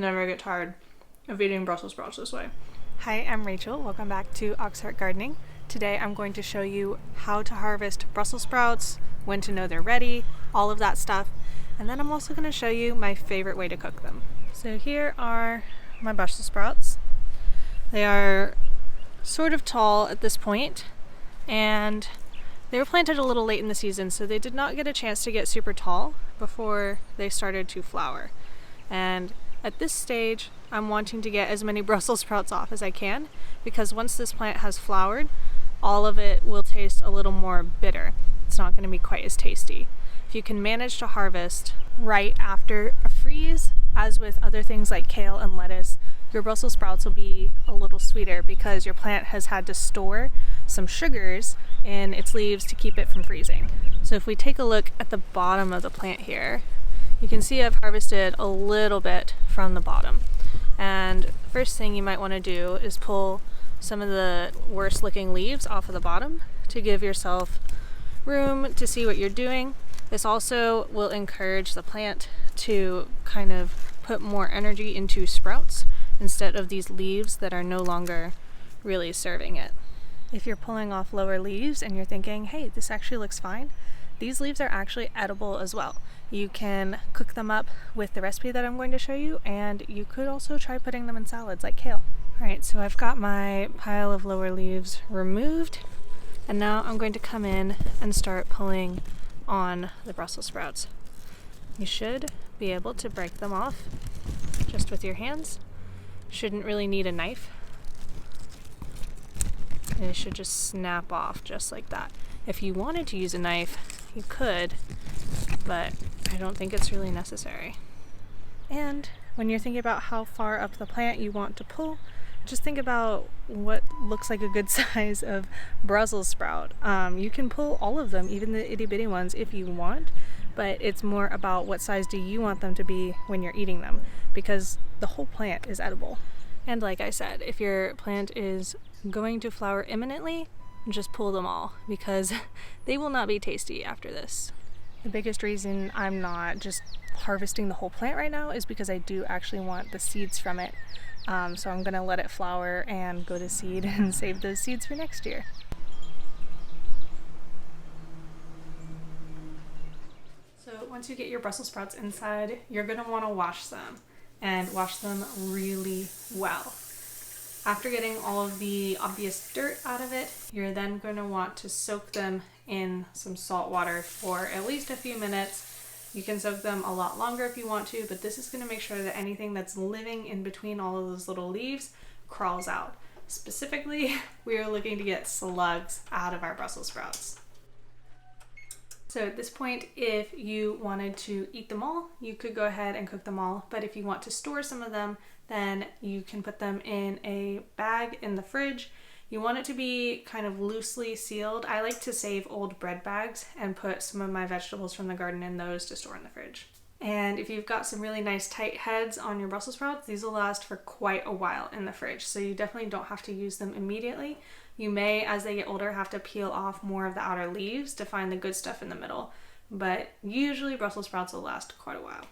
never get tired of eating Brussels sprouts this way. Hi, I'm Rachel. Welcome back to Auxhart Gardening. Today I'm going to show you how to harvest Brussels sprouts, when to know they're ready, all of that stuff. And then I'm also going to show you my favorite way to cook them. So here are my Brussels sprouts. They are sort of tall at this point, and they were planted a little late in the season, so they did not get a chance to get super tall before they started to flower. And at this stage, I'm wanting to get as many Brussels sprouts off as I can, because once this plant has flowered, all of it will taste a little more bitter. It's not going to be quite as tasty. If you can manage to harvest right after a freeze, as with other things like kale and lettuce, your Brussels sprouts will be a little sweeter because your plant has had to store some sugars in its leaves to keep it from freezing. So if we take a look at the bottom of the plant here, you can see I've harvested a little bit from the bottom. And the first thing you might want to do is pull some of the worst looking leaves off of the bottom to give yourself room to see what you're doing. This also will encourage the plant to kind of put more energy into sprouts instead of these leaves that are no longer really serving it. If you're pulling off lower leaves and you're thinking, hey, this actually looks fine, these leaves are actually edible as well. You can cook them up with the recipe that I'm going to show you, and you could also try putting them in salads like kale. Alright, so I've got my pile of lower leaves removed, and now I'm going to come in and start pulling on the Brussels sprouts. You should be able to break them off just with your hands. Shouldn't really need a knife. And it should just snap off just like that. If you wanted to use a knife, you could, but I don't think it's really necessary. And when you're thinking about how far up the plant you want to pull, just think about what looks like a good size of Brussels sprout. You can pull all of them, even the itty bitty ones, if you want, but it's more about what size do you want them to be when you're eating them, because the whole plant is edible. And like I said, if your plant is going to flower imminently, just pull them all, because they will not be tasty after this. The biggest reason I'm not just harvesting the whole plant right now is because I do actually want the seeds from it. So I'm going to let it flower and go to seed and save those seeds for next year. So once you get your Brussels sprouts inside, you're going to want to wash them, and wash them really well. After getting all of the obvious dirt out of it, you're then going to want to soak them in some salt water for at least a few minutes. You can soak them a lot longer if you want to, but this is going to make sure that anything that's living in between all of those little leaves crawls out. Specifically, we are looking to get slugs out of our Brussels sprouts. So at this point, if you wanted to eat them all, you could go ahead and cook them all. But if you want to store some of them, then you can put them in a bag in the fridge. You want it to be kind of loosely sealed. I like to save old bread bags and put some of my vegetables from the garden in those to store in the fridge. And if you've got some really nice tight heads on your Brussels sprouts, these will last for quite a while in the fridge. So you definitely don't have to use them immediately. You may, as they get older, have to peel off more of the outer leaves to find the good stuff in the middle. But usually Brussels sprouts will last quite a while.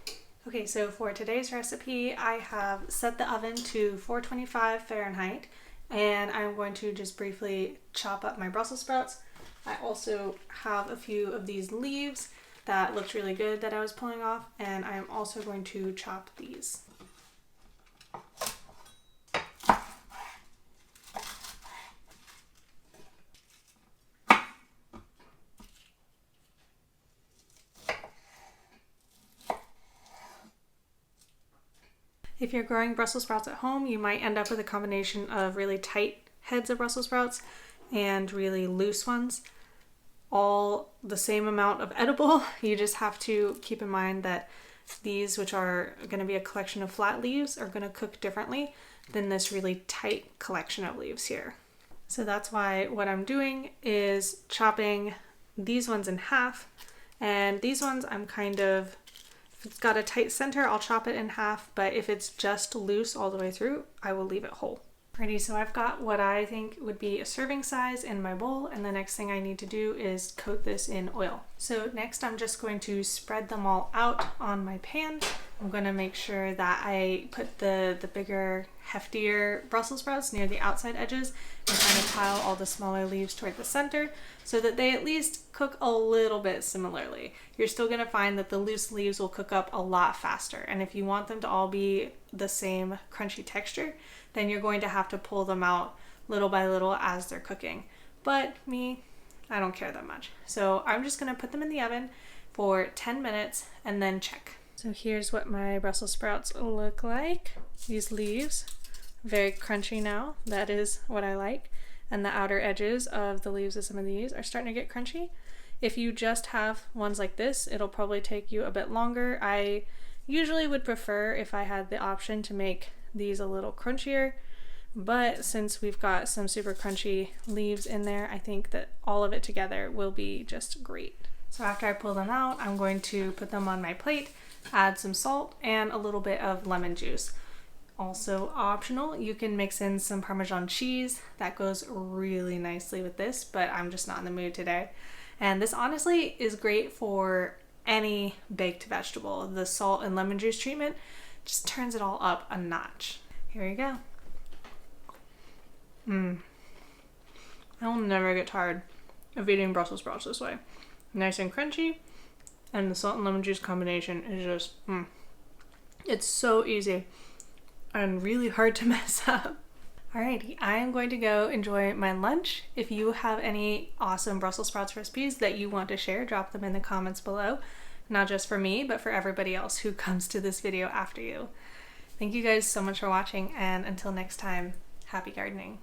Okay, so for today's recipe, I have set the oven to 425 Fahrenheit. And I'm going to just briefly chop up my Brussels sprouts. I also have a few of these leaves that looked really good that I was pulling off, and I'm also going to chop these. If you're growing Brussels sprouts at home, you might end up with a combination of really tight heads of Brussels sprouts and really loose ones, all the same amount of edible. You just have to keep in mind that these, which are going to be a collection of flat leaves, are going to cook differently than this really tight collection of leaves here. So that's why what I'm doing is chopping these ones in half, and these ones I'm if it's got a tight center, I'll chop it in half, but if it's just loose all the way through, I will leave it whole. Alrighty, so I've got what I think would be a serving size in my bowl, and the next thing I need to do is coat this in oil. So next I'm just going to spread them all out on my pan I'm gonna make sure that I put the bigger, heftier Brussels sprouts near the outside edges and kind of pile all the smaller leaves toward the center so that they at least cook a little bit similarly. You're still gonna find that the loose leaves will cook up a lot faster, and if you want them to all be the same crunchy texture, then you're going to have to pull them out little by little as they're cooking. But me, I don't care that much. So I'm just gonna put them in the oven for 10 minutes and then check. So here's what my Brussels sprouts look like. These leaves, very crunchy now. That is what I like. And the outer edges of the leaves of some of these are starting to get crunchy. If you just have ones like this, it'll probably take you a bit longer. I usually would prefer, if I had the option, to make these a little crunchier. But since we've got some super crunchy leaves in there, I think that all of it together will be just great. So after I pull them out, I'm going to put them on my plate, add some salt and a little bit of lemon juice. Also optional, you can mix in some Parmesan cheese. That goes really nicely with this, but I'm just not in the mood today. And this honestly is great for any baked vegetable. The salt and lemon juice treatment just turns it all up a notch. Here you go. I will never get tired of eating Brussels sprouts this way. Nice and crunchy, and the salt and lemon juice combination is just, it's so easy and really hard to mess up. Alrighty, I am going to go enjoy my lunch. If you have any awesome Brussels sprouts recipes that you want to share, drop them in the comments below. Not just for me, but for everybody else who comes to this video after you. Thank you guys so much for watching, and until next time, happy gardening.